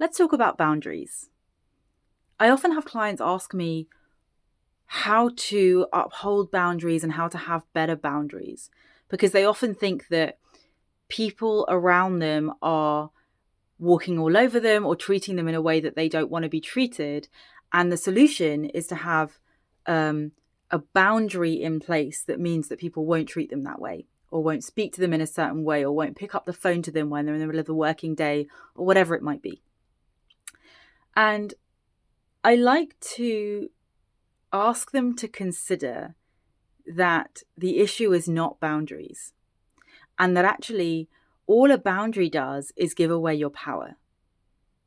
Let's talk about boundaries. I often have clients ask me how to uphold boundaries and how to have better boundaries because they often think that people around them are walking all over them or treating them in a way that they don't want to be treated. And the solution is to have a boundary in place that means that people won't treat them that way or won't speak to them in a certain way or won't pick up the phone to them when they're in the middle of the working day or whatever it might be. And I like to ask them to consider that the issue is not boundaries and that actually all a boundary does is give away your power.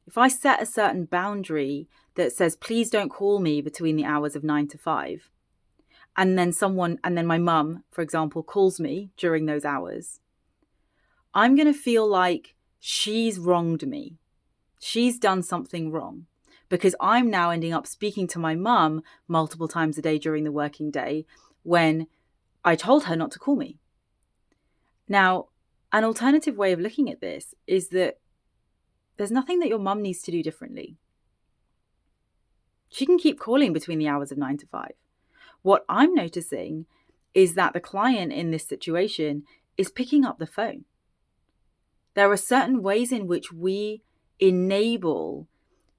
If I set a certain boundary that says, please don't call me between the hours of 9 to 5, and then my mum, for example, calls me during those hours, I'm going to feel like she's wronged me. She's done something wrong because I'm now ending up speaking to my mum multiple times a day during the working day when I told her not to call me. Now, an alternative way of looking at this is that there's nothing that your mum needs to do differently. She can keep calling between the hours of 9 to 5. What I'm noticing is that the client in this situation is picking up the phone. There are certain ways in which we enable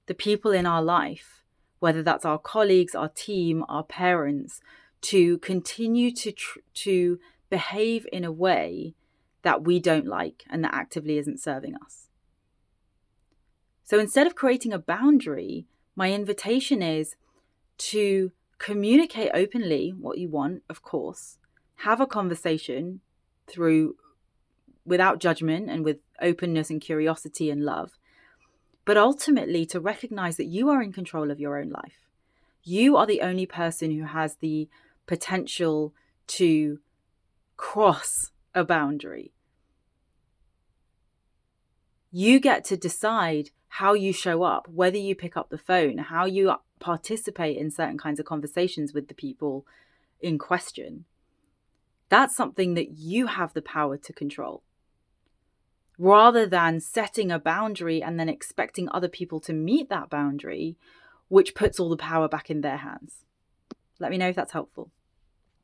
the people in our life, whether that's our colleagues, our team, our parents, to continue to behave in a way that we don't like and that actively isn't serving us. So instead of creating a boundary, my invitation is to communicate openly what you want, of course, have a conversation without judgment and with openness and curiosity and love, but ultimately to recognize that you are in control of your own life. You are the only person who has the potential to cross a boundary. You get to decide how you show up, whether you pick up the phone, how you participate in certain kinds of conversations with the people in question. That's something that you have the power to control, rather than setting a boundary and then expecting other people to meet that boundary, which puts all the power back in their hands. Let me know if that's helpful.